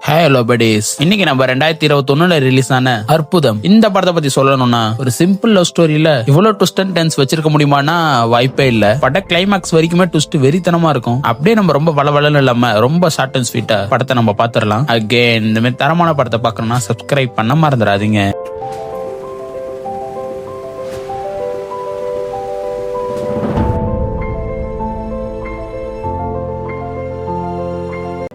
Hello buddies, இன்னைக்கு நம்ம 2021 release ஆன அற்புதம் இந்த படத்தை பத்தி சொல்லணும்னா, ஒரு சிம்பிள் லவ் ஸ்டோரியில இவ்வளவு ட்விஸ்ட் அண்ட் டர்ன்ஸ் வச்சிருக்க முடியுமானா வாய்ப்பே இல்ல. பட கிளைமேக்ஸ் வரைக்குமே ட்விஸ்ட் வெறித்தனமா இருக்கும். அப்படியே நம்ம ரொம்ப வளவளன்னு இல்லாம ரொம்ப ஷார்ட் அண்ட் ஸ்வீட்டா படத்தை நம்ம பாத்துரலாம். அகைன் இந்த மாதிரி தரமான படத்தை பார்க்கணும்னா சப்ஸ்கிரைப் பண்ண மறந்துடாதீங்க.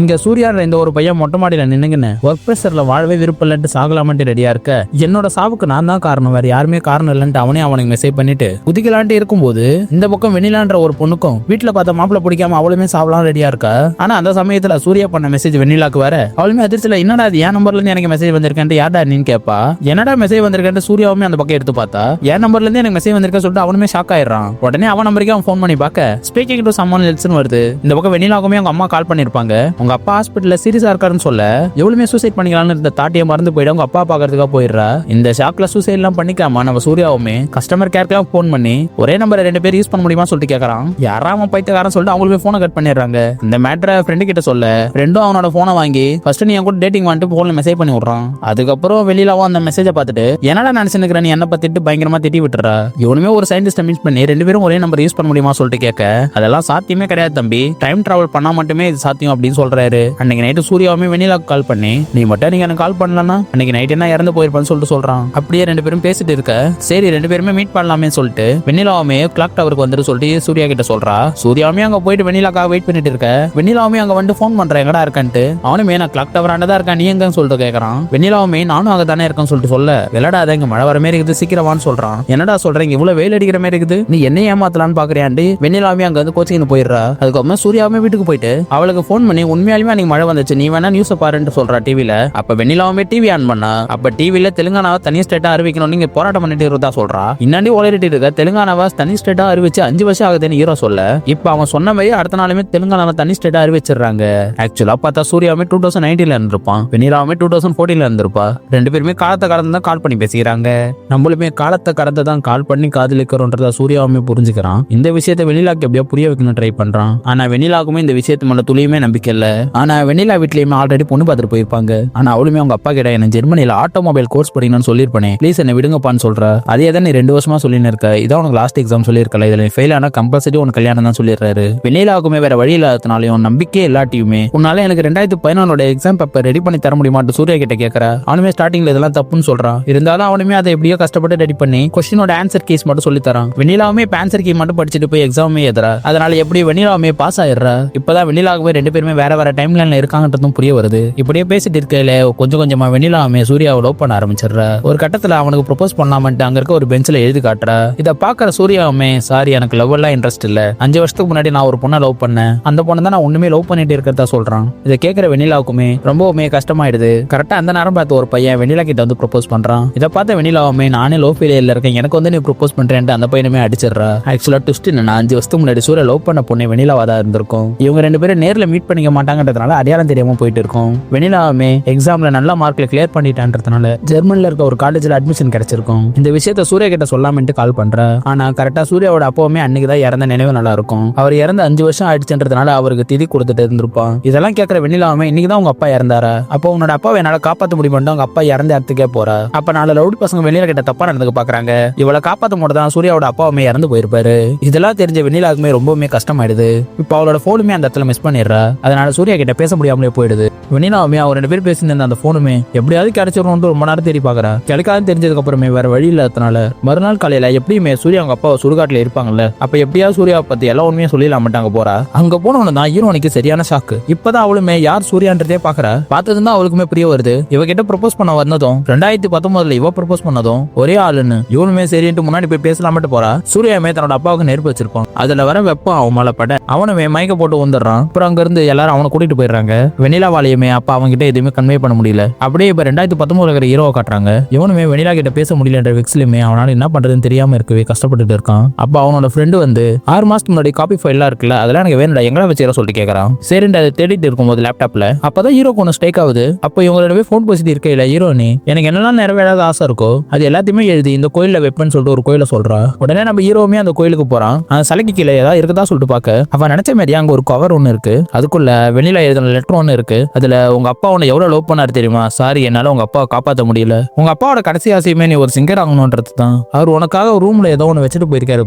இங்க சூர்யான்ற இந்த ஒரு பையன் மொட்டை மாடியில நின்னுங்கன்னு ஒர்க் ப்ரெஷர்ல வாழவே விருப்பம் இல்லன்ட்டு சாகலாமன்ட்டு ரெடியா இருக்க, என்னோட சாவுக்கு நான் தான் காரணம், வேற யாருமே காரணம் இல்லன்ட்டு அவனுக்கு மெசேஜ் பண்ணிட்டு குதிக்கலான்ட்டு இருக்கும்போது, இந்த பக்கம் வெண்ணிலான்ற ஒரு பொண்ணுக்கும் வீட்டுல பார்த்த மாப்பிள்ள பிடிக்காம அவளுமே சாவலாம் ரெடியா இருக்கா. ஆனா அந்த சமயத்துல சூர்யா பண்ண மெசேஜ் வெண்ணிலாக்கு வேற அவளுமே அதிர்ச்சியில, என்னடா அது என் நம்பர்ல இருந்து எனக்கு மெசேஜ் வந்திருக்கேன் யாரா நீ கேப்பா. என்னடா மெசேஜ் வந்திருக்கேன் சூர்யாவுமே அந்த பக்கம் எடுத்து பார்த்தா, என் நம்பர்ல இருந்து எனக்கு மெசேஜ் வந்திருக்கேன் சொல்லிட்டு அவனுமே ஷாக் ஆயிடுறான். உடனே அவன் நம்பருக்கு அவன் ஃபோன் பண்ணி பார்க்க ஸ்பீக்கிங் டு சம்மன் எல்ஸ்னு வருது. இந்த பக்கம் வெண்ணிலாவுமே அவங்க அம்மா கால் பண்ணிருப்பாங்க. உங்க அப்பா ஹாஸ்பிட்டல்ல சீரியஸா இருக்காருன்னு சொல்ல, எவ்வளவுமே சூசைட் பண்ணிக்கலாம்னு இருந்த தாட்டியை மறந்து போயிட்டு அவங்க அப்பா பாக்குறதுக்காக போயிடுறா. இந்த ஷாக்ல சூசைட் எல்லாம் பண்ணிக்காம நம்ம சூர்யாவுமே கஸ்டமர் கேர்க்கெல்லாம் போன் பண்ணி ஒரே நம்பரை 2 பேர் யூஸ் பண்ண முடியுமா சொல்லிட்டு கேட்கறான். யாராம பைத்தியக்காரன் சொல்லிட்டு அவங்களுமே போனை கட் பண்ணிடுறாங்க. இந்த மேட்டரை ஃப்ரெண்டு கிட்ட சொல்ல, ஃப்ரெண்டும் அவனோட போனை வாங்கி ஃபர்ஸ்ட் நீ என் கூட டேட்டிங் வந்துட்டு போன்ல மெசேஜ் பண்ணி விடுறான். அதுக்கப்புறம் வெளியிலாவும் அந்த மெசேஜை பார்த்துட்டு, என்னடா நினைச்சுக்கிற நீ என்ன பத்திட்டு பயங்கரமா திட்டி விட்டுறா. இவனுமே ஒரு சயின்டிஸ்ட் மீட் பண்ணி 2 பேரும் ஒரே நம்பர் யூஸ் பண்ண முடியுமா சொல்லிட்டு கேட்க, அதெல்லாம் சாத்தியமே கிடையாது தம்பி, டைம் டிராவல் பண்ணா மட்டுமே இது சாத்தியம் அப்படின்னு சொல்றாரு. அன்னைக்கு நைட்டு சூர்யாவுமே வெண்ணிலாக்கு கால் பண்ணி, நீ மட்டும் நீங்க எனக்கு கால் பண்ணலன்னா அன்னைக்கு நைட் என்ன இறந்து போயிருப்பான்னு சொல்லிட்டு சொல்றான். அப்படியே 2 பேரும் பேசிட்டு இருக்க, சரி 2 பேருமே மீட் பண்ணலாமே சொல்லிட்டு வெண்ணிலாவுமே கிளாக் டவருக்கு வந்துட்டு சொல்லிட்டு சூர்யா கிட்ட சொல்றா. சூர்யாவுமே அங்க போயிட்டு வெண்ணிலாக்காக வெயிட் பண்ணிட்டு இருக்க, வெண்ணிலாவுமே அங்க வந்து போன் பண்றேன் எங்கடா இருக்கான்ட்டு. அவனுமே நான் கிளாக் டவர் ஆண்டதா இருக்கேன், நீ எங்கன்னு சொல்லிட்டு கேட்கறான். வெண்ணிலாவுமே நானும் அங்க தானே இருக்கேன்னு சொல்லிட்டு சொல்ல, விளையாடாத இங்க மழை வர மாதிரி இருக்குது சீக்கிரமான்னு சொல்றான். என்னடா சொல்றேன் இவ்வளவு வெயில் அடிக்கிற மாதிரி இருக்குது, நீ என்ன ஏமாத்தலான்னு பாக்குறியாண்டு வெண்ணிலாவுமே அங்க வந்து கோச்சிங் போயிடுறா. அதுக்கப்புறம் சூர்யாவுமே வீட்டுக்கு போயிட்டு அவளுக்கு போன் பண்ணி, உண்மையாலுமே அன்னைக்கு மழை வந்துச்சு, நீ வேணா நியூஸ் பாருன்னு சொல்றா டிவில. அப்ப வெண்ணிலாவுமே டிவி ஆன் பண்ணா, அப்ப டிவில தெலுங்கானாவை தனி ஸ்டேட்டா அறிவிக்கணும் நீங்க போராட்டம் பண்ணிட்டு இருந்தா சொல்றா. இன்னாண்டி ஓடிட்டு இருக்க, தெலுங்கானாவை தனி ஸ்டேட்டா அறிவிச்சு 5 வருஷம் ஆகுதுன்னு ஹீரோ சொல்ல, இப்ப அவன் சொன்ன மாதிரி அடுத்த நாளுமே தெலுங்கானாவை தனி ஸ்டேட்டா அறிவிச்சிடுறாங்க. ஆக்சுவலா பார்த்தா சூர்யாவுமே 2019 இருந்திருப்பான், வெண்ணிலாவுமே 2014 இருந்திருப்பா. 2 பேருமே காலத்தை கடந்து தான் கால் பண்ணி பேசிக்கிறாங்க. நம்மளுமே காலத்தை கடந்து தான் கால் பண்ணி காதலிக்கிறோன்றத சூர்யாவுமே புரிஞ்சுக்கிறான். இந்த விஷயத்தை வெண்ணிலாக்கு எப்படியா புரிய வைக்கணும் ட்ரை பண்றான். ஆனா வெண்ணிலாவுக்குமே இந்த விஷயத்து மேல துளியுமே நம்பிக்கை இல்ல. ஆனா வெண்ணிலா வீட்லயுமே ஆல்ரெடி பொண்ணு பார்த்துட்டு போயிருப்பாங்க. ஆனா அவளுமே அவங்க அப்பா கிட்ட என்ன ஜெர்மனில ஆட்டோமொபைல் கோர்ஸ் படிக்கணும்னு சொல்லிருப்பேன், ப்ளீஸ் என்ன விடுங்கப்பான்னு சொல்றா. அதே தான் நீ 2 வருஷமா சொல்லின்னு இருக்க, இதான் உனக்கு லாஸ்ட் எக்ஸாம் சொல்லியிருக்கல, இதுல ஃபெயில் ஆனா கம்பல்சரி உனக்கு கல்யாணம் தான் சொல்லிடுறாரு. வெண்ணிலாவுக்குமே வேற வழி இல்லாதனாலையும் நம்பிக்கை எல்லாத்தையுமே, உன்னால எனக்கு 2014 எக்ஸாம் பேப்பர் ரெடி பண்ணி தர முடியுமாட்டு சூர்யா கிட்ட கேட்கறா. அவனுமே ஸ்டார்டிங்ல இதெல்லாம் தப்புன்னு சொல்றான். இருந்தாலும் அவனுமே அதை எப்படியோ கஷ்டப்பட்டு ரெடி பண்ணி கொஸ்டினோட ஆன்சர் கீஸ் மட்டும் சொல்லி தரான். வெண்ணிலாவுமே ஆன்சர் கீ மட்டும் படிச்சுட்டு போய் எக்ஸாமே எழுதுறா. அதனால எப்படி வெண்ணிலாவுமே பாஸ் ஆயிடுறா. இப்பதான் வெண்ணிலாவுமே 2 பேருமே வேற டைம் லைன்ல இருக்காங்கன்றதும் புரிய வருது. இப்படியே பேசிட்டு இருக்கல கொஞ்சம் கொஞ்சமா வெண்ணிலாவுமே சூர்யாவை லவ் பண்ண ஆரம்பிச்சிடுறா. ஒரு கட்டத்துல அவனுக்கு ப்ரொபோஸ் பண்ணலாமன்ட்டு அங்க இருக்க ஒரு பெஞ்சில எழுதி காட்டுறா. இத பாக்குற சூர்யாவுமே, சாரி எனக்கு லவ் எல்லாம் இன்ட்ரெஸ்ட் இல்ல, 5 வருஷத்துக்கு முன்னாடி நான் ஒரு பொண்ணை லவ் பண்ணேன், அந்த பொண்ணு தான் நான் ஒண்ணுமே லவ் பண்ணிட்டு இருக்கிறதா சொல்றான். இதை கேட்கிற வெண்ணிலாவுக்குமே ரொம்பவுமே கஷ்டமாயிடுது. கரெக்டா அந்த நேரம் பார்த்து ஒரு பையன் வெண்ணிலா கிட்ட வந்து ப்ரொபோஸ் பண்றான். இதை பார்த்த வெண்ணிலாவுமே, நானே லவ் ஃபெயிலியர்ல இருக்கேன், எனக்கு வந்து நீ ப்ரொபோஸ் பண்றேன்ட்டு அந்த பையனுமே அடிச்சிடுறா. ஆக்சுவலா ட்விஸ்ட் என்ன, 5 வருஷத்துக்கு முன்னாடி சூர்யா லவ் பண்ண பொண்ணு வெண்ணிலாவா தான் இருந்திருக்கும். இவங்க 2 பேரும் நேர்ல மீட் பண்ணிக்க மாட்டாங்கன்றதுனால அடையாளம் தெரியாம போயிட்டு இருக்கும். வெண்ணிலாவுமே எக்ஸாம்ல நல்ல மார்க்ல கிளியர் பண்ணிட்டான்றதுனால ஜெர்மன்ல இருக்க ஒரு காலேஜ்ல அட்மிஷன் கிடைச்சிருக்கும். இந்த விஷயத்த சூர்யா கிட்ட சொல்லாமட்டு கால் பண்றா. ஆனா கரெக்டா சூர்யாவோட அப்பாவுமே அன்னைக்கு தான் இறந்த நினைவு நல்லா இருக்கும். அவர் இறந்து 5 வருஷம் ஆயிடுச்சுன்றதுனால அவருக்கு திதி கொடுத்துட்டு இருந்திருப்பான். இதெல்லாம் கேட்கிற வெண்ணிலாவுமே, இன்னைக்கு தான் உங்க அப்பா இறந்தாரா, அப்போ உன்னோட அப்பாவை என்னால காப்பாற்ற முடியுமான்னு அவங்க அப்பா இறந்த இடத்துக்கே போறா. அப்ப 4 ரவுடி பசங்க வெண்ணிலா கிட்ட தப்பா நடந்துக்க பாக்குறாங்க. இவளை காப்பாற்ற மட்டும் தான் சூர்யாவோட அப்பாவுமே இறந்து போயிருப்பாரு. இதெல்லாம் தெரிஞ்ச வெண்ணிலாவுக்குமே ரொம்பவுமே கஷ்டமாயிடுது. இப்ப அவளோட போனுமே அந்த இடத்துல மிஸ் பண்ணிடுறா. அதனால சூர்யா கிட்ட பேச முடியாமலே போயிடுது. வெண்ணிலாவுமே அவர் 2 பேர் பேசியிருந்த அந்த போனுமே எப்படியாவது கிடைச்சிடணும் ரொம்ப நேரம் தேடி பாக்குறா. கிடைக்காதுன்னு தெரிஞ்சதுக்கு அப்புறமே வேற வழி இல்லாதனால மறுநாள் காலையில எப்படியுமே சூர்யா அவங்க அப்பா சுடுகாட்டுல இருப்பாங்கல்ல, அப்ப எப்படியாவது சூர்யா பத்தி எல்லா உண்மையும் சொல்லிடலாம் மாட்டாங்க போறா. அங்க போனவன தான் ஹீரோனுக்கு சரியான ஷாக்கு. இப்பதான் அவளுமே யார் சூர்யான்றதே பாக்குறா. பார்த்ததும் தான் அவளுக்குமே புரிய வருது, இவகிட்ட ப்ரொபோஸ் பண்ண வந்ததும் 2019 இவ ப்ரொபோஸ் பண்ணதும் ஒரே ஆளுன்னு. இவனுமே சரின்ட்டு முன்னாடி போய் பேசலாமட்டு போறா. சூர்யாமே தன்னோட அப்பாவுக்கு நெருப்பு வச்சிருப்பான். அதுல வர வெப்பம் அவன் மேல பட அவனுமே மயக்க போட்டு வந்துடுறான். அப்புறம் அங்க இருந்து எல்லாரும் அவனை கூட்டிட்டு போயிடுறாங்க. வெண்ணிலா வாலியுமே அப்பா அவங்க கிட்ட எதுவுமே கன்வே பண்ண முடியல. அப்படியே இப்ப 2019 இருக்கிற ஹீரோவை காட்டுறாங்க. இவனுமே வெண்ணிலா கிட்ட பேச முடியலன்ற வெக்ஸ்லயுமே அவனால என்ன பண்றதுன்னு தெரியாம இருக்கவே கஷ்டப்பட்டு இருக்கான். அப்ப அவனோட ஃப்ரெண்டு வந்து 6 மாசத்துக்கு முன்னாடி காப்பி ஃபைல்லாம் இருக்குல்ல, அதெல்லாம் எனக்கு வேணும்டா எங்கடா வச்சுக்கிற சொல்லிட்டு கேட்கறான். சரிண்டு அதை தேடிட்டு இருக்கும்போது லேப்டாப்ல அப்பதான் ஹீரோக்கு ஒன்று ஸ்ட்ரைக் ஆகுது. அப்போ இவங்களோட ஃபோன் பேசிட்டு இருக்கையில ஹீரோனி, எனக்கு என்னெல்லாம் நிறைவேறாத ஆசை இருக்கோ அது எல்லாத்தையுமே எழுதி இந்த கோயில வைப்பேன்னு சொல்லிட்டு ஒரு கோயில சொல்றா. உடனே நம்ம ஹீரோவுமே அந்த கோயிலுக்கு போறான். அந்த சிலைக்கு கீழே ஏதாவது இருக்குதா சொல்லிட்டு பார்க்க அவன் நினைச்ச மாதிரி அங்க ஒரு கவர் ஒன்று இருக்கு. அதுக்குள்ள வெண்ணிலா எழுதின லெட்டர் ஒன்று இருக்கு. அது அதுல உங்க அப்பா உன்னை எவ்வளவு லவ் பண்ணாரு தெரியுமா, சாரி என்னால உங்க அப்பாவை காப்பாற்ற முடியல, உங்க அப்பாவோட கடைசி ஆசையுமே நீ ஒரு சிங்கர் ஆகணும்ன்றது தான், அவர் உனக்காக ஒரு ரூம்ல ஏதோ ஒன்று வச்சுட்டு போயிருக்காரு,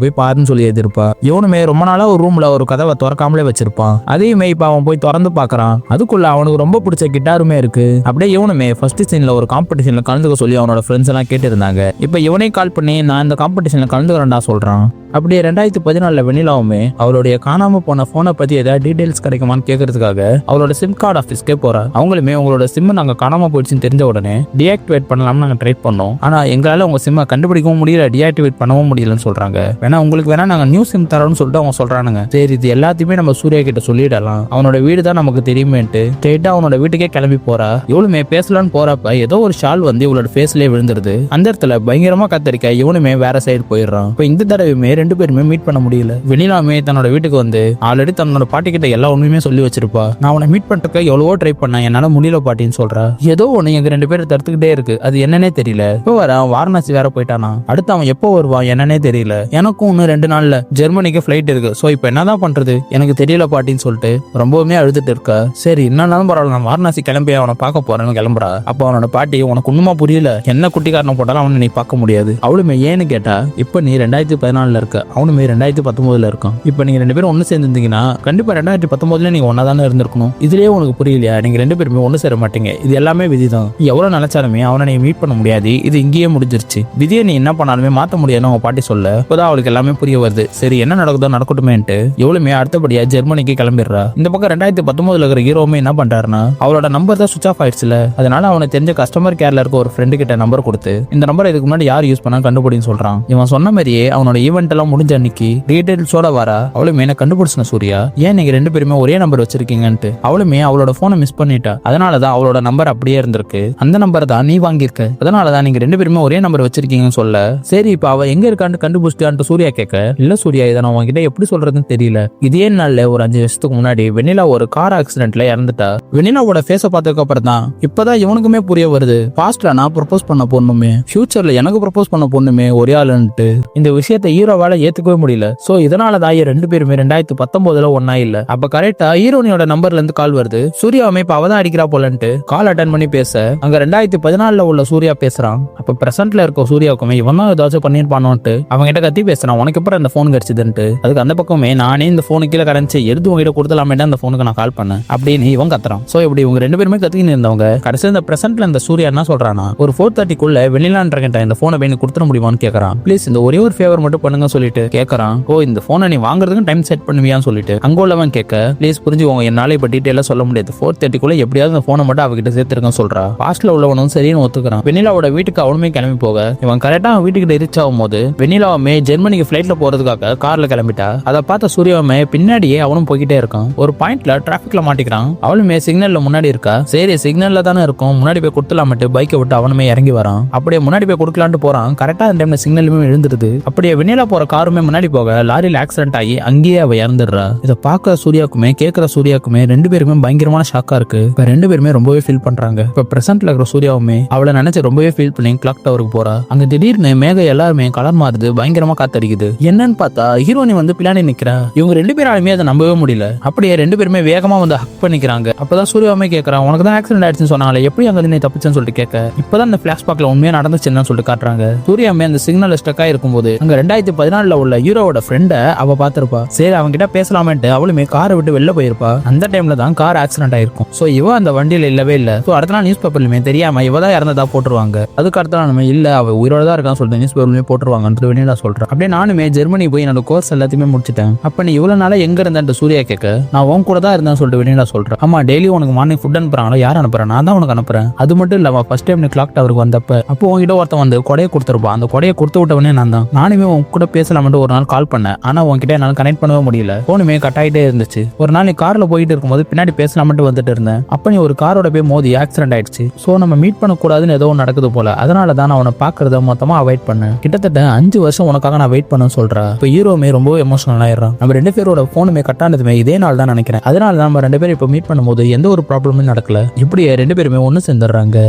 போய் பாருன்னு சொல்லி எதிர்ப்பா. இவனுமே ரொம்ப நாளா ஒரு ரூம்ல ஒரு கதவை திறக்காமலே வச்சிருப்பான். அதையுமே இப்ப அவன் போய் திறந்து பாக்குறான். அதுக்குள்ள அவனுக்கு ரொம்ப பிடிச்ச கிட்டாருமே இருக்கு. அப்படியே இவனுமே ஃபர்ஸ்ட் சீன்ல ஒரு காம்படிஷன்ல கலந்துக்க சொல்லி அவனோட ஃப்ரெண்ட்ஸ் எல்லாம் கேட்டு இருந்தாங்க. இப்ப இவனே கால் பண்ணி நான் இந்த காம்படிஷன்ல கலந்துக்கிறேன்டா சொல்றான். அப்படியே 2014 வெண்ணிலாவுமே அவளுடைய காணாம போன போனை பத்தி ஏதாவது டீடைல்ஸ் கிடைக்குமான்னு கேட்கறதுக்காக அவளோட சிம் கார்டு ஆஃபீஸ்க்கே போறா. அவங்களுமே உங்களோட சிம் நாங்க காணாம போயிடுச்சுன்னு தெரிஞ்ச உடனே டீஆக்டிவேட் பண்ணலாம்னு நாங்க ட்ரை பண்ணோம், ஆனா எங்களால உங்க சிம்மை கண்டுபிடிக்கவும் முடியல, டீஆக்டிவேட் பண்ணவும் முடியலன்னு சொல்றாங்க. வேணா உங்களுக்கு வேணா நாங்க நியூ சிம் தரோம்னு சொல்லிட்டு அவங்க சொல்றானுங்க. சரி இது எல்லாத்தையுமே நம்ம சூர்யா கிட்ட சொல்லிடலாம், அவனோட வீடு தான் நமக்கு தெரியுமேன்ட்டு ஸ்ட்ரெயிட்டா அவனோட வீட்டுக்கே கிளம்பி போறா. இவளுமே பேசலான்னு போறப்ப ஏதோ ஒரு ஷால் வந்து இவளோட ஃபேஸ்லயே விழுந்துருது. அந்த இடத்துல பயங்கரமா கத்தரிக்க இவனுமே வேற சைடு போயிடுறான். இப்போ இந்த தடவையுமே ரெண்டு பேருமே மீட் பண்ண முடியல. வெண்ணிலாமே தன்னோட வீட்டுக்கு வந்து ஆல்ரெடி தன்னோட பாட்டி கிட்ட எல்லா உண்மையுமே சொல்லி வச்சிருப்பா. நான் அவனை மீட் பண்றதுக்கு எவ்வளவோ ட்ரை பண்ணேன், என்னால முடியல பாட்டின்னு சொல்றா. ஏதோ ஒண்ணு எங்க ரெண்டு பேரும் தடுத்துக்கிட்டே இருக்கு, அது என்னன்னே தெரியல. இப்போ வர வாரணாசி வேற போயிட்டானா, அடுத்து அவன் எப்போ வருவான் என்னன்னே தெரியல. எனக்கும் இன்னும் 2 நாள்ல ஜெர்மனிக்கு ஃபிளைட் இருக்கு, சோ இப்போ என்னதான் பண்றது எனக்கு தெரியல பாட்டின்னு சொல்லிட்டு ரொம்பவுமே அழுதுட்டு இருக்கா. சரி என்னன்னாலும் பரவாயில்ல, நான் வாரணாசி கிளம்பி அவனை பார்க்க போறேன்னு கிளம்புறா. அப்போ அவனோட பாட்டி உனக்கு ஒண்ணுமா புரியல, என்ன குட்டி காரணம் போட்டாலும் அவனை நீ பார்க்க முடியாது. அவளுமே ஏன்னு கேட்டா இப்ப நீ 2014 இருக்க, அவனுமே 2019 இருக்கான். இப்ப நீங்க ரெண்டு பேரும் ஒண்ணு சேர்ந்துருந்தீங்கன்னா கண்டிப்பா 2019 நீங்க ஒன்னா தானே இருந்திருக்கணும். இதுலயே உனக்கு புரியலையா, நீங்க ரெண்டு பேருமே ஒண்ணு சேர மாட்டீங்க, இது எல்லாமே விதிதான். எவ்வளவு நினைச்சாலுமே அவனை நீ மீட் பண்ண முடியாது, இது இங்கேயே முடிஞ்சிருச்சு, விதியை நீ என்ன பண்ணாலுமே மாத்த முடியாதுன்னு அவங்க பாட்டி சொல்ல இப்பதான் அவளுக்கு எல்லாமே புரிய வருது. சரி என்ன நடக்குதோ நடக்கட்டுமேன்ட்டு எவ்வளவுமே அடுத்தபடியா ஜெர்மனிக்கு கிளம்பிடுறா. இந்த பக்கம் 2019 இருக்கிற ஹீரோமே என்ன பண்றாருன்னா அவளோட நம்பர் தான் சுவிச் ஆஃப் ஆயிடுச்சுல, அதனால அவனுக்கு தெரிஞ்ச கஸ்டமர் கேர்ல இருக்க ஒரு ஃப்ரெண்டு கிட்ட நம்பர் கொடுத்து இந்த நம்பர் இதுக்கு முன்னாடி யார் யூஸ் பண்ணா கண்டுபிடின்னு சொல்றான். இவன் சொன்ன மாதிரியே அவனோட ஈவெண்ட் எல்லாம் முடிஞ்ச அன்னைக்கு டீடைல்ஸோட வரா. அவளுமே என்ன கண்டுபிடிச்சன சூர்யா, ஏன் நீங்க ரெண்டு பேருமே ஒரே நம்பர் வச்சிருக்கீங்கன்ட்டு. அவளுமே அவளோட போனை மிஸ் பண்ணிட்டா, அதனாலதான் அவளோட நம்பர் அப்படியே இருந்திருக்கு, அந்த நம்பர் தான் நீ வாங்கியிருக்க, அதனாலதான் நீங்க ரெண்டு பேருமே ஒரே நம்பர் வச்சிருக்கீங்கன்னு சொல்ல. சரி இப்ப அவ எங்க இருக்கான்னு கண்டுபிடிச்சிட்டான்ட்டு சூர்யா கேட்க, இல்ல சூர்யா இதை நான் உங்ககிட்ட எப்படி சொல்றதுன்னு தெரியல, இதே நாள்ல ஒரு 5 வருஷத்துக்கு முன்னாடி வெண்ணிலா ஒரு கார் ஆக்சிடென்ட்ல இறந்துட்டா. வெண்ணிலாவோட ஃபேஸ பார்த்ததுக்கு அப்புறம் தான் இப்பதான் இவனுக்குமே புரிய வருது, பாஸ்ட்ல நான் ப்ரொபோஸ் பண்ண பொண்ணுமே ஃபியூச்சர்ல எனக்கு ப்ரொபோஸ் பண்ண பொண்ணுமே ஒரே ஆளுன்ட்டு. இந்த விஷயத்தை ஹீரோவால ஏத்துக்கவே முடியல. சோ இதனாலதான் ரெண்டு பேருமே 2019 ஒன்னா இல்ல. அப்ப கரெக்டா ஹீரோனியோட நம்பர்ல இருந்து கால் வருது. சூர்யாவுமே இப்ப அவதான் அடிக்கிறா போலன்ட்டு கால் அட்டன் பண்ணி பேச அங்க 2014 உள்ள சூர்யா பேசுறான். அப்ப பிரசன்ட்ல இருக்க சூர்யாவுக்குமே இவன் தான் ஏதாச்சும் பண்ணிருப்பானோட்டு அவங்க கிட்ட கத்தி பேசுறான், உனக்கு எப்பறம் இந்த போன் கிடைச்சதுன்ட்டு. அதுக்கு அந்த பக்கமே நானே இந்த போனு கீழே கரைச்சு எடுத்து உங்ககிட்ட கொடுத்தலாமே அந்த போனுக்கு நான் கால் பண்ணேன் அப்படின்னு இவன் கத்துறான். சோ இப்படி இவங்க ரெண்டு பேருமே கத்திக்கிட்டு இருந்தவங்க கடைசி இந்த பிரசன்ட்ல இந்த சூர்யா என்ன சொல்றானா, ஒரு 4:30க்குள்ள வெண்ணிலான்றகிட்ட இந்த போனை வேணும் கொடுத்துட முடியுமான்னு கேட்கறான். ப்ளீஸ் இந்த ஒரே ஒரு ஃபேவர் மட்டும் பண்ணுங்க சொல்லிட்டு கேட்கறான். ஓ இந்த போனை நீ வாங்குறதுக்கு டைம் செட் பண்ணுவியான்னு சொல்லிட்டு அங்க உள்ளவன் கேட்க, ப்ளீஸ் புரிஞ்சுக்கோங்க என்னால இப்ப டீடைலா சொல்ல முடியாது, 4:30க்குள்ள எப்படியாவது இந்த போனை மட்டும் அவகிட்ட சேர்த்திருக்கேன்னு சொல்றா. பாஸ்ட்ல உள்ளவனும் சரின்னு ஒத்துக்கிறான். வெண்ணிலாவோட வீட்டுக்கு அவனுமே கிளம்பி போக இவன் கரெக்டா வீட்டுக்கிட்ட ரீச் ஆகும் போது வெண்ணிலாவுமே ஜெர்மனிக்கு ஃபிளைட்ல போறதுக்காக கார்ல கிளம்பிட்டா. அதை பார்த்த சூர்யாவுமே பின்னாடியே அவனும் போய்கிட்டே இருக்கான். ஒரு பாயிண்ட்ல டிராபிக்ல மாட்டிக்கிறான். அவளுமே சிக்னல்ல முன்னாடி இருக்கா. சரி சிக்னல்ல தானே இருக்கும், முன்னாடி போய் கொடுத்துலாமட்டு பைக்கை விட்டு அவனுமே இறங்கி வரான். அப்படியே முன்னாடி போய் கொடுக்கலான்ட்டு போறான். கரெக்டா அந்த டைம்ல சிக்னலுமே எழுந்துருது. அப்படியே வெண்ணிலா போற காருமே முன்னாடி போக லாரியில் ஆக்சிடென்ட் ஆகி அங்கேயே அவ இறந்துடுறா. இதை பார்க்க சூர்யாக்குமே கேட்கிற சூர்யாக்குமே ரெண்டு பேருமே பயங்கரமான ஷாக்கா இருக்கு. இப்ப ரெண்டு பேருமே ரொம்பவே ஃபீல் பண்றாங்க. இப்ப பிரசன்ட்ல இருக்கிற சூர்யாவுமே அவளை நினைச்சு ரொம்பவே ஃபீல் பண்ணி கிளாக் டவருக்கு போறா. அங்க திடீர்னு மேக எல்லாருமே கலர் மாறுது, பயங்கரமா காத்தடிக்குது. என்னன்னு பார்த்தா ஹீரோனி வந்து பின்னாடி நிக்கிறா. இவங்க ரெண்டு பேராலுமே அதை நம்பவே முடியல. அப்படியே ரெண்டு பேருமே வேகமா வந்து ஹக் பண்ணிக்கிறாங்க. அப்பதான் சூர்யாவுமே கேட்கறான், உனக்கு தான் ஆக்சிடென்ட் ஆயிடுச்சுன்னு சொன்னாங்களே, எப்படி அங்க நீ தப்பிச்சேன்னு சொல்லிட்டு கேட்க, இப்பதான் இந்த பிளாஷ்பேக்ல உண்மையா நடந்துச்சுன்னு சொல்லிட்டு காட்டுறாங்க. சூர்யாமே அந்த சிக்னல் ஸ்டக்கா இருக்கும்போது அங்க 2014 உள்ள ஹீரோவோட ஃப்ரெண்ட அவ பாத்திருப்பா. சரி அவங்க கிட்ட பேசலாமேன்ட்டு அவளுமே காரை விட்டு வெளில போயிருப்பா. அந்த டைம்ல தான் கார் ஆக்சிடென்ட் ஆயிருக்கும். சோ இவ அந்த வண்டியில இல்லவே இல்ல. சோ அடுத்த நாள் நியூஸ் பேப்பர்லயுமே தெரியாம இவதான் இறந்ததா போட்டுருவாங்க. அதுக்கு அடுத்த நாள் இல்ல அவ உயிரோட தான் இருக்கான்னு சொல்லிட்டு நியூஸ் பேப்பர்லயுமே போட்டுருவாங்கன்னு வெண்ணிலா சொல்றேன். அப்படியே நானுமே ஜெர்மனி போய் என்னோட கோர்ஸ் எல்லாத்தையுமே முடிச்சிட்டேன். அப்ப நீ இவ்வளவு நாளா எங்க இருந்தேன் சூர்யா கேட்க, நான் உன் கூட தான் இருந்தேன்னு சொல்லிட்டு வெண்ணிலா சொல்றேன். ஆமா டெய்லி உனக்கு மார்னிங் ஃபுட் அனுப்புறாங்களோ, யார் அனுப்புறேன்? நான் தான் உனக்கு அனுப்புறேன். அது மட்டும் இல்ல ஃபர்ஸ்ட் டைம் நீ கிளாக் டவருக்கு வந்தப்ப அப்போ உங்ககிட்ட ஒருத்தன் வந்து கொடையை கொடுத்துருப்பான். அந்த கொடையை கொடுத்து விட்டவனே நான் தான். நானுமே உன் கூட பேசலாம்னு ஒரு நாள் கால் பண்ணேன். ஆனா உன்கிட்ட என்னால கனெக்ட் பண்ணவே முடியல. போனுமே கட் ஆகிட்டே இருந்துச்சு. ஒரு நாள் நீ கார்ல போயிட்டு இருக்கும்போது பின்னாடி பேசலாம்னு வந்துட்டு இருந்தேன். அப்ப நீ ஒரு காரோட போய் மோதி ஆக்சிடென்ட் ஆயிடுச்சு. சோ நம்ம மீட் பண்ண கூடாதுன்னு ஏதோ நடக்குது போல. அதனால தான் நான் அவனை பாக்குறத மொத்தமா அவாய்ட் பண்ணேன். கிட்டத்தட்ட 5 வருஷம் உனக்காக நான் வெயிட் பண்ண சொல்றேன். இப்ப ஹீரோமே ரொம்ப எமோஷனல் ஆயிடுறான். நம்ம ரெண்டு பேரோட போனுமே கட் ஆனதுமே இதே நாள் தான் நினைக்கிறேன். அதனால நம்ம ரெண்டு பேரும் இப்ப மீட் பண்ணும்போது எந்த ஒரு ப்ராப்ளமும் நடக்கல. இப்படியே ரெண்டு பேருமே ஒன்னு சேர்ந்துடுறாங்க.